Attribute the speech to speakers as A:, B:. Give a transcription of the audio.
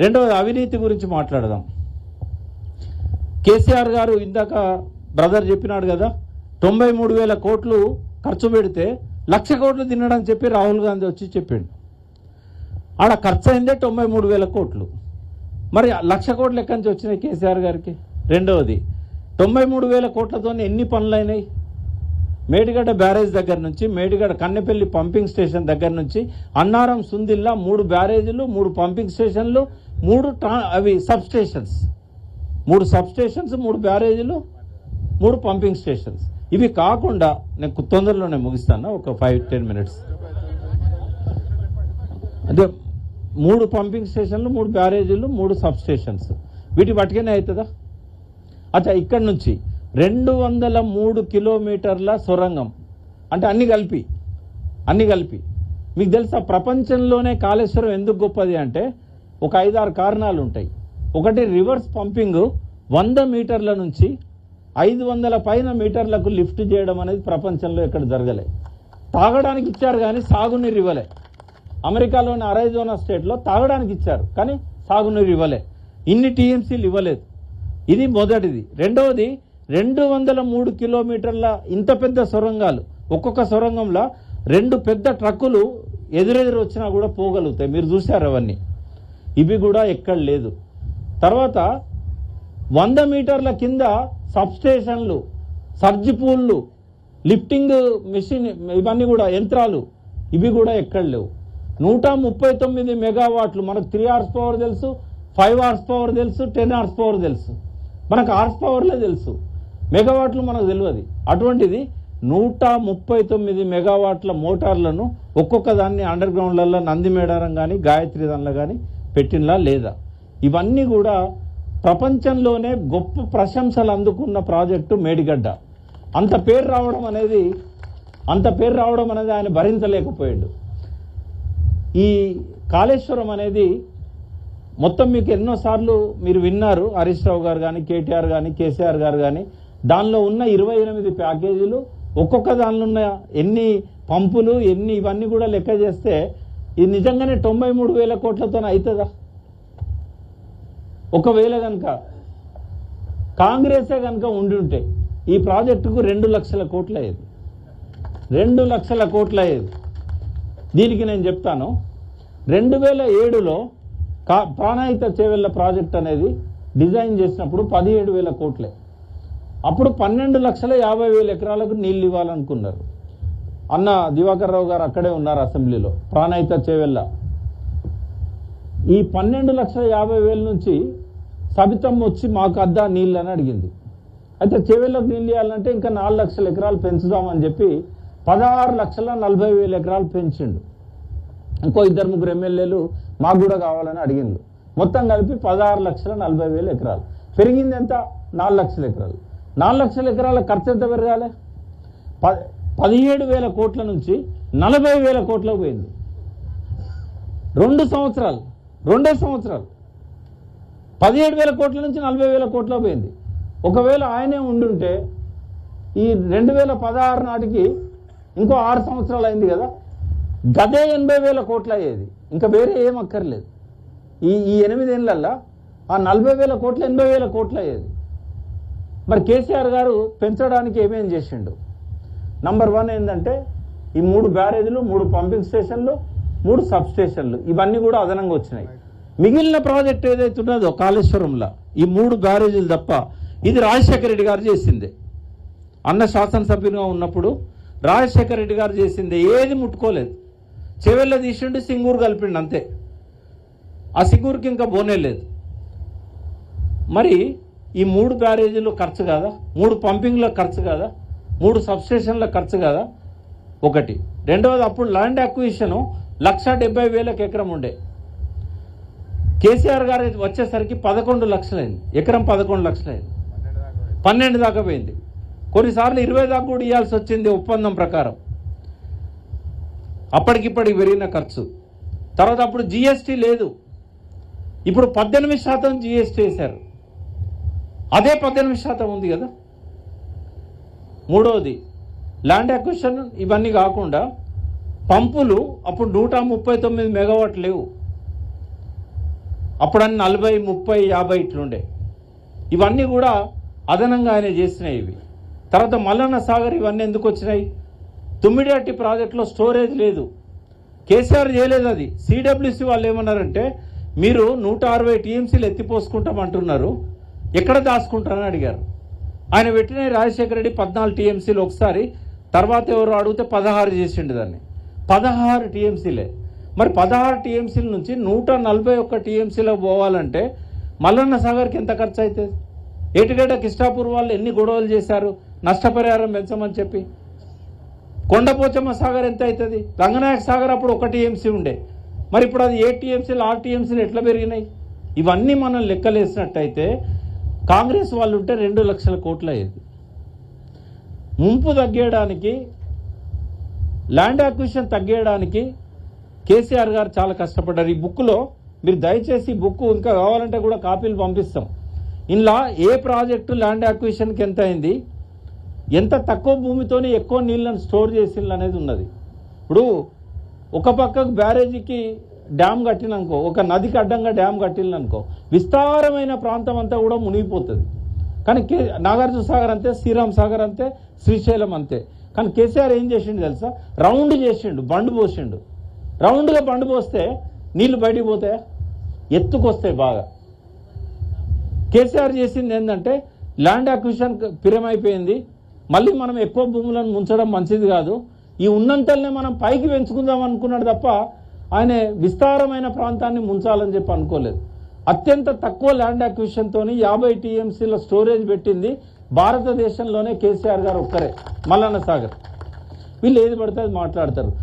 A: రెండవది అవినీతి గురించి మాట్లాడదాం. కేసీఆర్ గారు ఇందాక బ్రదర్ చెప్పినాడు కదా, 93,000 కోట్లు ఖర్చు పెడితే 1,00,000 కోట్లు తినడానికి చెప్పి రాహుల్ గాంధీ వచ్చి చెప్పిండు. ఆడ ఖర్చు అయిందే 93,000 కోట్లు. మరి 1,00,000 కోట్లు ఎక్కడి నుంచి వచ్చినాయి కేసీఆర్ గారికి? రెండవది 93,000 కోట్లతో ఎన్ని పనులైనాయి? మేడిగడ్డ బ్యారేజ్ దగ్గర నుంచి, మేడిగడ్డ కన్నెపల్లి పంపింగ్ స్టేషన్ దగ్గర నుంచి, అన్నారం సుందిల్లా 3 బ్యారేజీలు, 3 పంపింగ్ స్టేషన్లు, 3 sub stations, 3 sub stations, 3 బ్యారేజీలు, 3 pumping stations. ఇవి కాకుండా నేను తొందరలోనే ముగిస్తాను, ఒక 5-10 మినిట్స్. అంటే 3 పంపింగ్ స్టేషన్లు, 3 బ్యారేజీలు, 3 సబ్ స్టేషన్స్, వీటి పట్టుకనే అవుతుందా? అచ్చా, ఇక్కడ నుంచి 203 కిలోమీటర్ల సొరంగం, అంటే అన్ని కలిపి మీకు తెలుసా ప్రపంచంలోనే కాళేశ్వరం ఎందుకు గొప్పది అంటే ఒక 5-6 కారణాలు ఉంటాయి. ఒకటి, రివర్స్ పంపింగ్ 100 మీటర్ల నుంచి 500 పైన మీటర్లకు లిఫ్ట్ చేయడం అనేది ప్రపంచంలో ఎక్కడ జరగలే. తాగడానికి ఇచ్చారు కానీ సాగునీరు ఇవ్వలే. అమెరికాలోని అరైజోనా స్టేట్లో తాగడానికి ఇచ్చారు కానీ సాగునీరు ఇవ్వలే, ఇన్ని టీఎంసీలు ఇవ్వలేదు. ఇది మొదటిది. రెండవది, 203 కిలోమీటర్ల ఇంత పెద్ద సొరంగాలు, ఒక్కొక్క సొరంగంలో 2 పెద్ద ట్రక్కులు ఎదురెదురు వచ్చినా కూడా పోగలుగుతాయి. మీరు చూశారు అవన్నీ. ఇవి కూడా ఎక్కడ లేదు. తర్వాత 100 మీటర్ల కింద సబ్స్టేషన్లు, సర్జి పూల్లు, లిఫ్టింగ్ మిషన్, ఇవన్నీ కూడా యంత్రాలు, ఇవి కూడా ఎక్కడ లేవు. 139 మెగావాట్లు. మనకు 3 హార్స్ పవర్ తెలుసు, 5 హార్స్ పవర్ తెలుసు, 10 హార్స్ పవర్ తెలుసు. మనకు హార్స్ పవర్లే తెలుసు, మెగావాట్లు మనకు తెలియదు. అటువంటిది 139 మెగావాట్ల మోటార్లను ఒక్కొక్క దాన్ని అండర్ గ్రౌండ్లలో నంది మేడారం కానీ గాయత్రి దానిలో కానీ పెట్టినలా లేదా? ఇవన్నీ కూడా ప్రపంచంలోనే గొప్ప ప్రశంసలు అందుకున్న ప్రాజెక్టు మేడిగడ్డ. అంత పేరు రావడం అనేది ఆయన భరించలేకపోయాడు. ఈ కాళేశ్వరం అనేది మొత్తం మీకు ఎన్నోసార్లు మీరు విన్నారు, హరీష్ రావు గారు కానీ, కేటీఆర్ కానీ, కేసీఆర్ గారు కానీ, దానిలో ఉన్న 28 ప్యాకేజీలు, ఒక్కొక్క దానిలో ఉన్న ఎన్ని పంపులు, ఇవన్నీ కూడా లెక్క చేస్తే ఇది నిజంగానే 93,000 కోట్లతో అవుతుందా? ఒకవేళ కనుక కాంగ్రెసే కనుక ఉండుంటే ఈ ప్రాజెక్టుకు 2 లక్షల కోట్లు అయ్యేది. 2 లక్షల కోట్లు అయ్యేది. దీనికి నేను చెప్తాను, 2007లో ప్రాణహిత చేవెళ్ల ప్రాజెక్ట్ అనేది డిజైన్ చేసినప్పుడు 17,000 కోట్లే. అప్పుడు 12,50,000 ఎకరాలకు నీళ్ళు ఇవ్వాలనుకున్నారు. అన్న దివాకర్ రావు గారు అక్కడే ఉన్నారు అసెంబ్లీలో. ప్రాణహిత చేవెళ్ల ఈ 12,50,000 నుంచి సబితమ్మ వచ్చి మాకు అద్దా నీళ్ళు అని అడిగింది. అయితే చేవెళ్లకు నీళ్ళు ఇవ్వాలంటే ఇంకా 4 లక్షల ఎకరాలు పెంచుదామని చెప్పి 16,40,000 ఎకరాలు పెంచిండు. ఇంకో 2-3 ఎమ్మెల్యేలు మాకు కూడా కావాలని అడిగిండు. మొత్తం కలిపి 16,40,000 ఎకరాలు పెరిగింది. ఎంత? 4 లక్షల ఎకరాలు. 4 లక్షల ఎకరాల ఖర్చు ఎంత పెరగాలి? 17,000 కోట్ల నుంచి 40,000 కోట్లకు పోయింది. 2 సంవత్సరాలు, 2 సంవత్సరాలు 17,000 కోట్ల నుంచి 40,000 కోట్లకు పోయింది. ఒకవేళ ఆయనే ఉండుంటే ఈ 2016 నాటికి ఇంకో 6 సంవత్సరాలు అయింది కదా, గదే 80,000 కోట్లు అయ్యేది. ఇంకా వేరే ఏం అక్కర్లేదు. ఈ 8 ఏళ్ళల్లో ఆ 40,000 కోట్లు 80,000 కోట్లు అయ్యేది. మరి కేసీఆర్ గారు పెంచడానికి ఏమేం చేసిండు? నంబర్ 1 ఏంటంటే ఈ 3 బ్యారేజీలు, 3 పంపింగ్ స్టేషన్లు, 3 సబ్ స్టేషన్లు, ఇవన్నీ కూడా అదనంగా వచ్చినాయి. మిగిలిన ప్రాజెక్ట్ ఏదైతే ఉన్నదో కాళేశ్వరంలో ఈ 3 బ్యారేజీలు తప్ప, ఇది రాజశేఖర రెడ్డి గారు చేసిందే. అన్న శాసనసభ్యునిగా ఉన్నప్పుడు రాజశేఖర రెడ్డి గారు చేసిందే, ఏది ముట్టుకోలేదు. చెవెళ్ళ తీసిండు, సింగూరు కలిపిండు, అంతే. ఆ సింగూరుకి ఇంకా బోనే లేదు. మరి ఈ 3 బ్యారేజీలు ఖర్చు కాదా? 3 పంపింగ్ల ఖర్చు కాదా? 3 సబ్స్టేషన్ల ఖర్చు కాదా? ఒకటి. రెండవది, అప్పుడు ల్యాండ్ అక్విజిషన్ 1,70,000 ఎకరం ఉండే. కేసీఆర్ గారు వచ్చేసరికి 11 లక్షలైంది. ఎకరం 11 లక్షలైంది. 12 దాకా పోయింది. కొన్నిసార్లు 20 దాకా కూడా ఇవ్వాల్సి వచ్చింది ఒప్పందం ప్రకారం. అప్పటికిప్పటికి పెరిగిన ఖర్చు. తర్వాత అప్పుడు జిఎస్టీ లేదు. ఇప్పుడు 18% జిఎస్టీ వేశారు. అదే 18% ఉంది కదా. మూడవది, ల్యాండ్ అక్విజిషన్. ఇవన్నీ కాకుండా పంపులు అప్పుడు 139 మెగావాట్లు లేవు. అప్పుడన్నీ 40, 30, 50 ఇట్లుండే. ఇవన్నీ కూడా అదనంగా ఆయన చేసినాయి. ఇవి తర్వాత మల్లన్న సాగర్ ఇవన్నీ ఎందుకు వచ్చినాయి? తుమ్మిడిహట్టి ప్రాజెక్టులో స్టోరేజ్ లేదు, కేసీఆర్ చేయలేదు. అది సిడబ్ల్యూసి వాళ్ళు ఏమన్నారంటే మీరు 160 టీఎంసీలు ఎత్తిపోసుకుంటామంటున్నారు, ఎక్కడ దాచుకుంటారని అడిగారు. ఆయన పెట్టిన రాజశేఖర రెడ్డి 14 టీఎంసీలు ఒకసారి, తర్వాత ఎవరు అడిగితే 16 చేసిండు దాన్ని. 16 టీఎంసీలే. మరి 16 టీఎంసీల నుంచి 141 టీఎంసీలకు పోవాలంటే మల్లన్న సాగర్కి ఎంత ఖర్చు అవుతుంది? ఏటిగడ్డ కిష్టాపూర్ వాళ్ళు ఎన్ని గొడవలు చేశారు నష్టపరిహారం పెంచమని చెప్పి. కొండపోచమ్మ సాగర్ ఎంత అవుతుంది? రంగనాయక సాగర్ అప్పుడు 1 టీఎంసీ ఉండే, మరి ఇప్పుడు అది 7 టీఎంసీలు 6 టీఎంసీలు ఎట్లా పెరిగినాయి? ఇవన్నీ మనం లెక్కలేసినట్టయితే కాంగ్రెస్ వాళ్ళు ఉంటే 2 లక్షల కోట్లు అయ్యేది. ముంపు తగ్గేయడానికి, ల్యాండ్ అక్విజిషన్ తగ్గేయడానికి కేసీఆర్ గారు చాలా కష్టపడ్డారు. ఈ బుక్లో మీరు దయచేసి బుక్ ఇంకా కావాలంటే కూడా కాపీలు పంపిస్తాం. ఇలా ఏ ప్రాజెక్టు ల్యాండ్ అక్విజిషన్కి ఎంత అయింది, ఎంత తక్కువ భూమితోనే ఎక్కువ నీళ్ళని స్టోర్ చేసిండ్రు అనేది ఉన్నది. ఇప్పుడు ఒక పక్కకు బ్యారేజీకి డ్యామ్ కట్టిననుకో, ఒక నదికి అడ్డంగా డ్యామ్ కట్టిందనుకో, విస్తారమైన ప్రాంతం అంతా కూడా మునిగిపోతుంది. కానీ నాగార్జున సాగర్ అంతే, శ్రీరామ్ సాగర్ అంతే, శ్రీశైలం అంతే. కానీ కేసీఆర్ ఏం చేసిండు తెలుసా? రౌండ్ చేసిండు, బండు పోసిండు. రౌండ్గా బండు పోస్తే నీళ్లు బయటికి పోతాయా? ఎత్తుకొస్తాయి బాగా. కేసీఆర్ చేసింది ఏంటంటే ల్యాండ్ అక్విజిషన్ పిరమైపోయింది. మళ్ళీ మనం ఎక్కువ భూములను ముంచడం మంచిది కాదు, ఈ ఉన్నంతల్నే మనం పైకి పెంచుకుందాం అనుకున్నాడు తప్ప ఆయన విస్తారమైన ప్రాంతాన్ని ముంచాలని చెప్పి అనుకోలేదు. అత్యంత తక్కువ ల్యాండ్ అక్విజిషన్తో 50 టీఎంసీల స్టోరేజ్ పెట్టింది భారతదేశంలోనే కేసీఆర్ గారు ఒక్కరే, మల్లన్న సాగర్. వీళ్ళు ఏది పడితే అది మాట్లాడతారు.